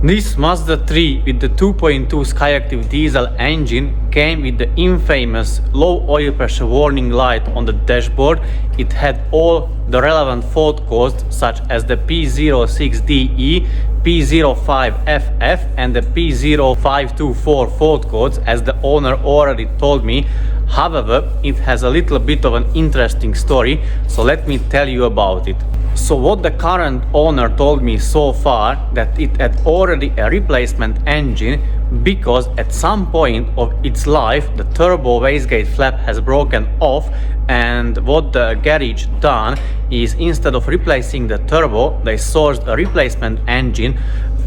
This Mazda 3 with the 2.2 Skyactiv diesel engine came with the infamous low oil pressure warning light on the dashboard. It had all the relevant fault codes such as the P06DE, P05FF and the P0524 fault codes, as the owner already told me. However, it has a little bit of an interesting story, so let me tell you about it. So what the current owner told me so far, that it had already a replacement engine because at some point of its life the turbo wastegate flap has broken off, and what the garage done is, instead of replacing the turbo, they sourced a replacement engine,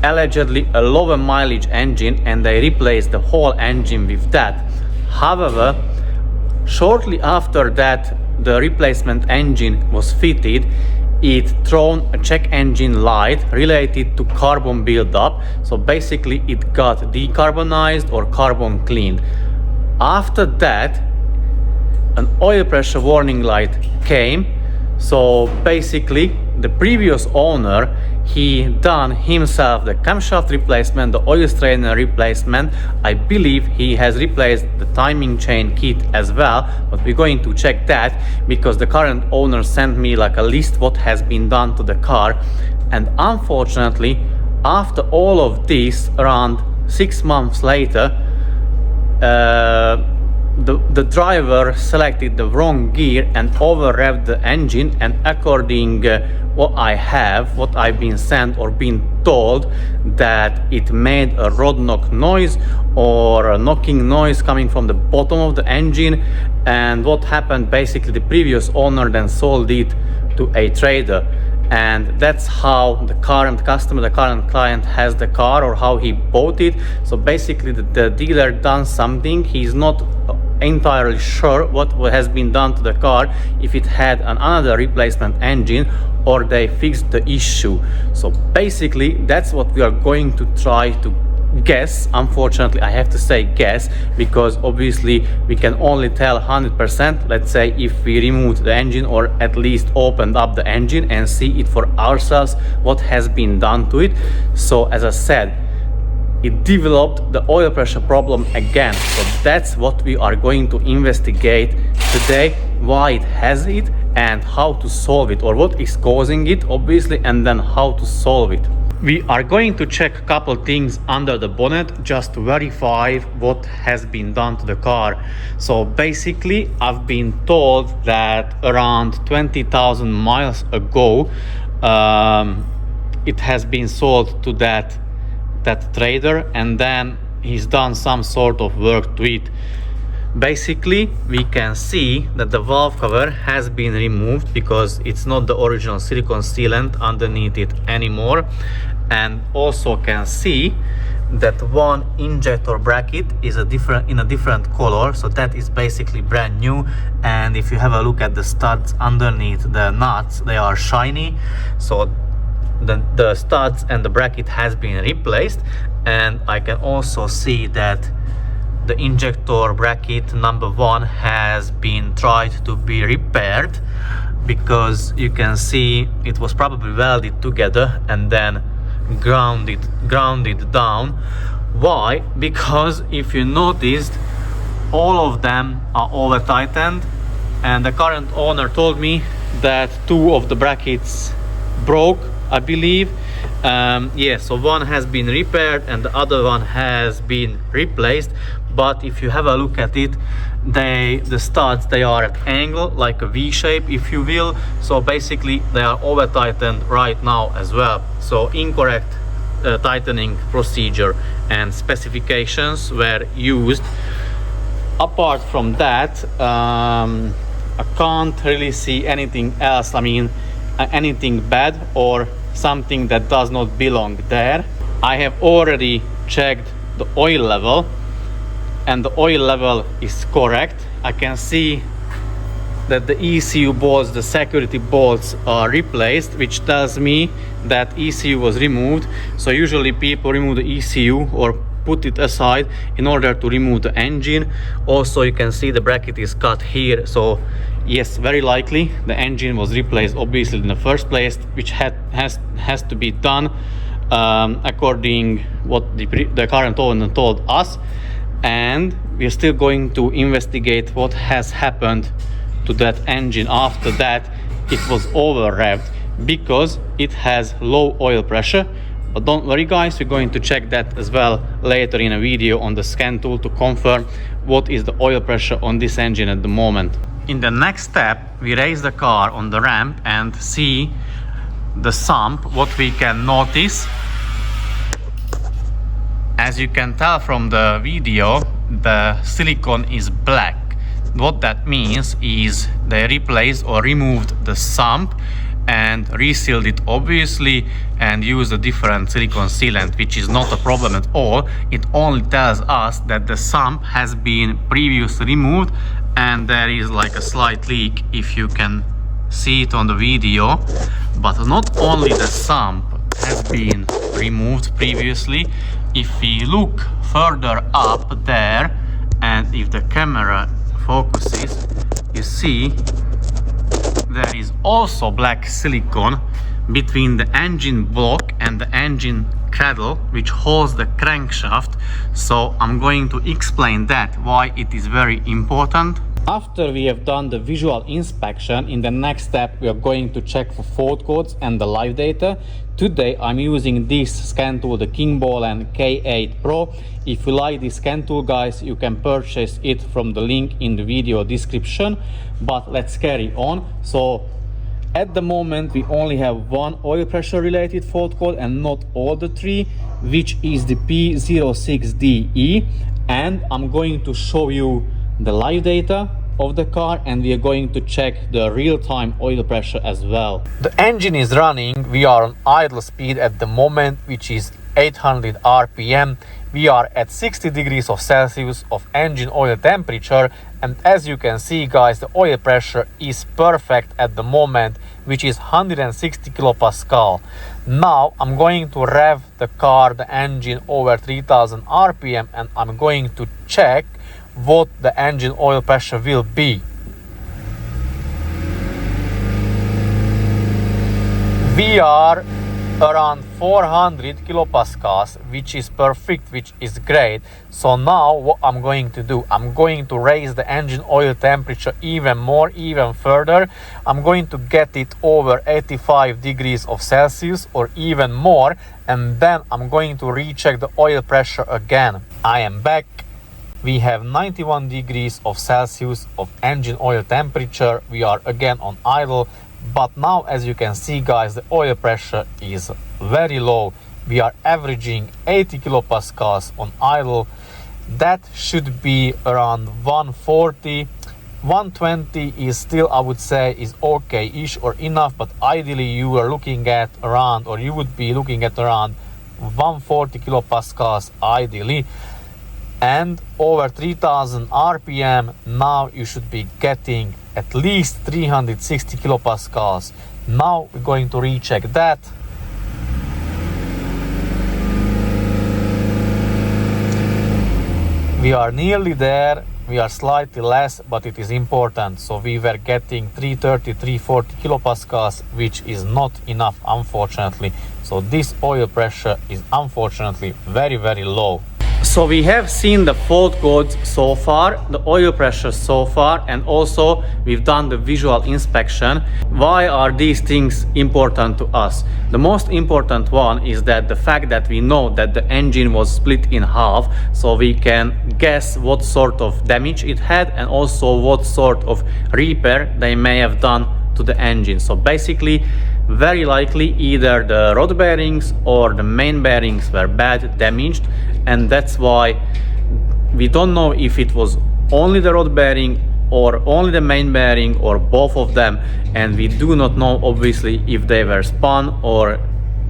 allegedly a lower mileage engine, and they replaced the whole engine with that. However, shortly after that the replacement engine was fitted, it thrown a check engine light related to carbon buildup. So basically it got decarbonized or carbon cleaned. After that, an oil pressure warning light came. So basically the previous owner, he done himself the camshaft replacement, the oil strainer replacement. I believe he has replaced the timing chain kit as well, but we're going to check that because the current owner sent me like a list what has been done to the car. And unfortunately, after all of this, around 6 months later, the driver selected the wrong gear and over revved the engine, and according what I've been sent or been told, that it made a rod knock noise or a knocking noise coming from the bottom of the engine. And what happened, basically the previous owner then sold it to a trader, and that's how the current customer, the current client, has the car, or how he bought it. So basically the dealer done something. He's not entirely sure what has been done to the car, if it had another replacement engine or they fixed the issue. So basically that's what we are going to try to guess. Unfortunately, I have to say guess, because obviously we can only tell 100%. Let's say if we removed the engine, or at least opened up the engine and see it for ourselves what has been done to it. So as I said, it developed the oil pressure problem again. So that's what we are going to investigate today, why it has it and how to solve it, or what is causing it obviously, and then how to solve it. We are going to check a couple things under the bonnet just to verify what has been done to the car. So basically I've been told that around 20,000 miles ago it has been sold to that trader, and then he's done some sort of work to it. Basically we can see that the valve cover has been removed because it's not the original silicone sealant underneath it anymore, and also can see that one injector bracket is in a different color, so that is basically brand new. And if you have a look at the studs underneath the nuts, they are shiny. So the studs and the bracket has been replaced, and I can also see that the injector bracket number 1 has been tried to be repaired, because you can see it was probably welded together and then grounded down. Why? Because if you noticed, all of them are over tightened, and the current owner told me that 2 of the brackets broke, I believe. So one has been repaired and the other one has been replaced. But if you have a look at it, the studs, they are at angle, like a V shape if you will. So basically they are over tightened right now as well. So incorrect tightening procedure and specifications were used. Apart from that, I can't really see anything else. I mean, anything bad or something that does not belong there. I have already checked the oil level, and the oil level is correct. I can see that the ECU bolts, the security bolts, are replaced, which tells me that ECU was removed. So usually people remove the ECU or put it aside in order to remove the engine. Also you can see the bracket is cut here, so yes, very likely the engine was replaced obviously in the first place, which has to be done according what the current owner told us, and we're still going to investigate what has happened to that engine after that it was over revved, because it has low oil pressure. But don't worry guys, we're going to check that as well later in a video on the scan tool to confirm what is the oil pressure on this engine at the moment. In the next step, we raise the car on the ramp and see the sump. What we can notice, as you can tell from the video, the silicone is black. What that means is they replaced or removed the sump and resealed it obviously and used a different silicone sealant, which is not a problem at all. It only tells us that the sump has been previously removed and there is like a slight leak if you can see it on the video. But not only the sump has been removed previously, if we look further up there and if the camera focuses, you see there is also black silicone between the engine block and the engine cradle, which holds the crankshaft. So I'm going to explain that, why it is very important. After we have done the visual inspection, in the next step we are going to check for fault codes and the live data. Today I'm using this scan tool, the Kingball and K8 Pro. If you like this scan tool guys, you can purchase it from the link in the video description. But let's carry on. So at the moment we only have one oil pressure related fault code and not all the three, which is the P06DE, and I'm going to show you the live data of the car and we are going to check the real-time oil pressure as well. The engine is running. We are on idle speed at the moment, which is 800 rpm. We are at 60 degrees of Celsius of engine oil temperature, and as you can see guys, the oil pressure is perfect at the moment, which is 160 kilopascal. Now I'm going to rev the car, the engine, over 3000 rpm and I'm going to check what the engine oil pressure will be. We are around 400 kilopascals, which is perfect, which is great. So now what I'm going to do, I'm going to raise the engine oil temperature even more, even further. I'm going to get it over 85 degrees of Celsius or even more, and then I'm going to recheck the oil pressure again. I am back. We have 91 degrees of Celsius of engine oil temperature. We are again on idle, but now as you can see guys, the oil pressure is very low. We are averaging 80 kilopascals on idle. That should be around 140. 120 is still, I would say, is okay-ish or enough, but ideally you are looking at around, or you would be looking at around 140 kilopascals ideally. And over 3000 rpm, now you should be getting at least 360 kilopascals. Now we're going to recheck that. We are nearly there. We are slightly less, but it is important. So we were getting 330, 340 kilopascals, which is not enough, unfortunately. So this oil pressure is unfortunately very, very low. So we have seen the fault codes so far, the oil pressure so far, and also we've done the visual inspection. Why are these things important to us? The most important one is that the fact that we know that the engine was split in half, so we can guess what sort of damage it had and also what sort of repair they may have done to the engine. So basically, very likely either the rod bearings or the main bearings were bad, damaged, and that's why we don't know if it was only the rod bearing or only the main bearing or both of them, and we do not know obviously if they were spun or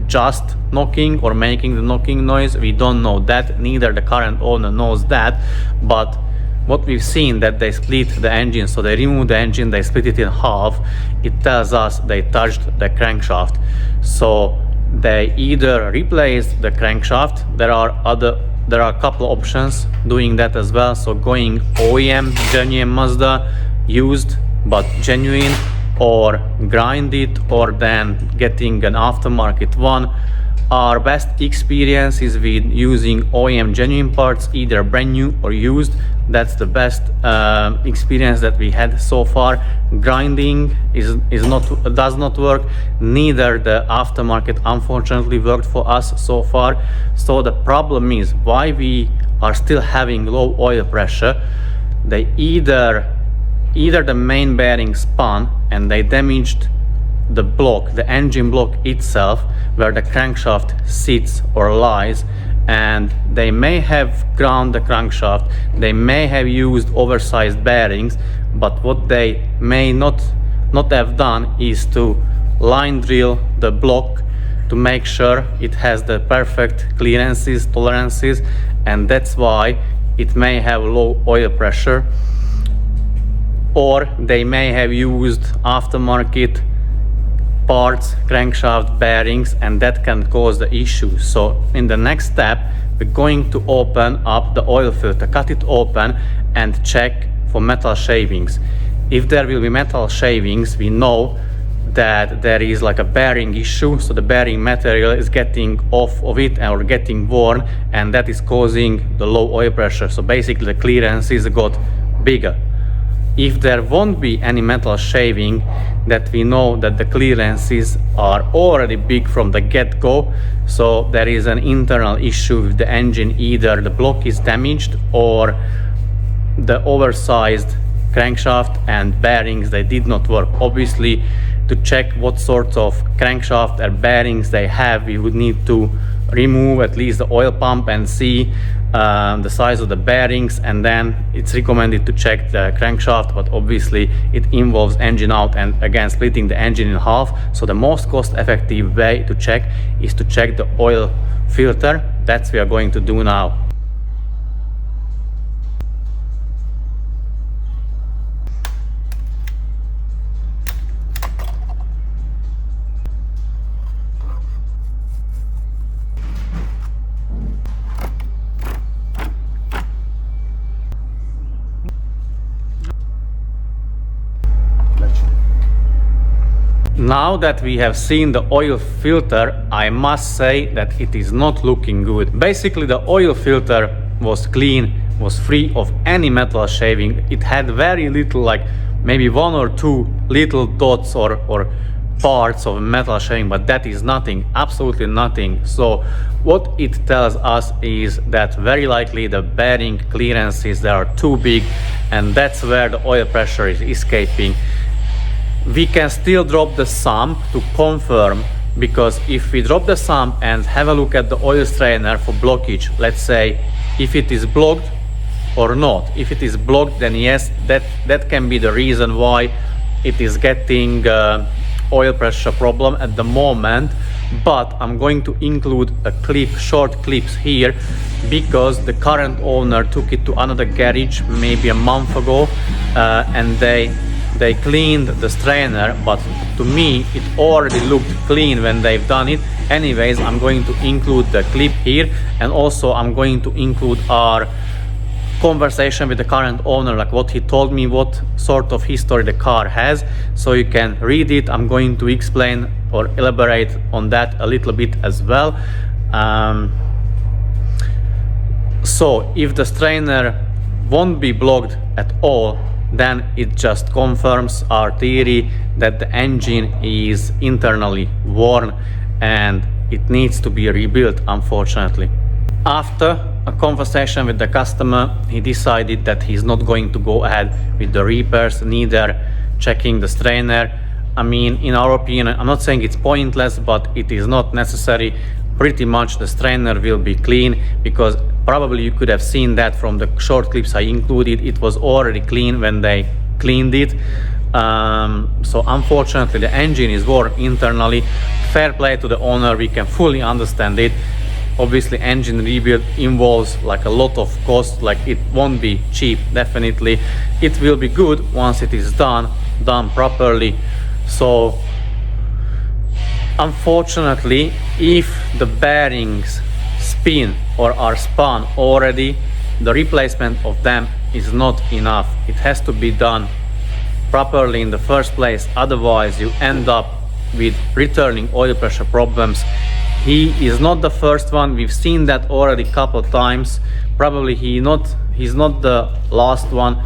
just knocking or making the knocking noise. We don't know that, neither the current owner knows that, but what we've seen that they split the engine, so they removed the engine, they split it in half. It tells us they touched the crankshaft. So they either replaced the crankshaft. There are a couple options doing that as well. So going OEM, genuine Mazda, used but genuine, or grind it, or then getting an aftermarket one. Our best experience is with using OEM genuine parts, either brand new or used. That's the best experience that we had so far. Grinding does not work. Neither the aftermarket unfortunately worked for us so far. So the problem is why we are still having low oil pressure. They either the main bearing spun and they damaged the block, the engine block itself, where the crankshaft sits or lies, and they may have ground the crankshaft, they may have used oversized bearings, but what they may not have done is to line drill the block to make sure it has the perfect clearances, tolerances, and that's why it may have low oil pressure. Or they may have used aftermarket parts, crankshaft, bearings, and that can cause the issue. So in the next step, we're going to open up the oil filter, cut it open and check for metal shavings. If there will be metal shavings, we know that there is like a bearing issue, so the bearing material is getting off of it or getting worn, and that is causing the low oil pressure. So basically the clearances got bigger. If there won't be any metal shaving, that we know that the clearances are already big from the get-go, so there is an internal issue with the engine. Either the block is damaged or the oversized crankshaft and bearings, they did not work. Obviously, to check what sort of crankshaft or bearings they have, we would need to remove at least the oil pump and see the size of the bearings, and then it's recommended to check the crankshaft, but obviously it involves engine out and again splitting the engine in half. So the most cost-effective way to check is to check the oil filter. That's what we are going to do now. Now that we have seen the oil filter, I must say that it is not looking good. Basically, the oil filter was clean, was free of any metal shaving. It had very little, like maybe 1 or 2 little dots or parts of metal shaving, but that is nothing, absolutely nothing. So what it tells us is that very likely the bearing clearances, they are too big, and that's where the oil pressure is escaping. We can still drop the sump to confirm, because if we drop the sump and have a look at the oil strainer for blockage, let's say if it is blocked or not. If it is blocked, then yes, that can be the reason why it is getting oil pressure problem at the moment. But I'm going to include a short clips here, because the current owner took it to another garage maybe a month ago, and they cleaned the strainer, but to me it already looked clean when they've done it. Anyways, I'm going to include the clip here, and also I'm going to include our conversation with the current owner, like what he told me, what sort of history the car has, so you can read it. I'm going to explain or elaborate on that a little bit as well. So if the strainer won't be blocked at all, then it just confirms our theory that the engine is internally worn and it needs to be rebuilt, unfortunately. After a conversation with the customer, he decided that he's not going to go ahead with the repairs, neither checking the strainer. I mean, in our opinion, I'm not saying it's pointless, but it is not necessary. Pretty much the strainer will be clean, because probably you could have seen that from the short clips I included. It was already clean when they cleaned it. So unfortunately the engine is worn internally. Fair play to the owner, we can fully understand it. Obviously engine rebuild involves like a lot of cost, like it won't be cheap, definitely. It will be good once it is done properly. So unfortunately, if the bearings spin or are spun already, the replacement of them is not enough. It has to be done properly in the first place, otherwise you end up with returning oil pressure problems. He is not the first one. We've seen that already a couple of times. Probably he's not the last one.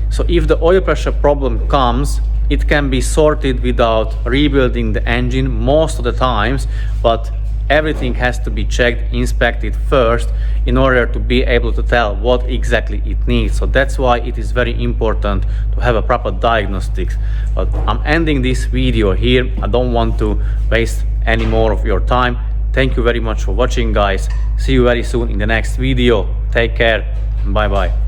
So if the oil pressure problem comes, it can be sorted without rebuilding the engine most of the times, but everything has to be checked, inspected first in order to be able to tell what exactly it needs. So that's why it is very important to have a proper diagnostics. But I'm ending this video here. I don't want to waste any more of your time. Thank you very much for watching, guys. See you very soon in the next video. Take care. Bye bye.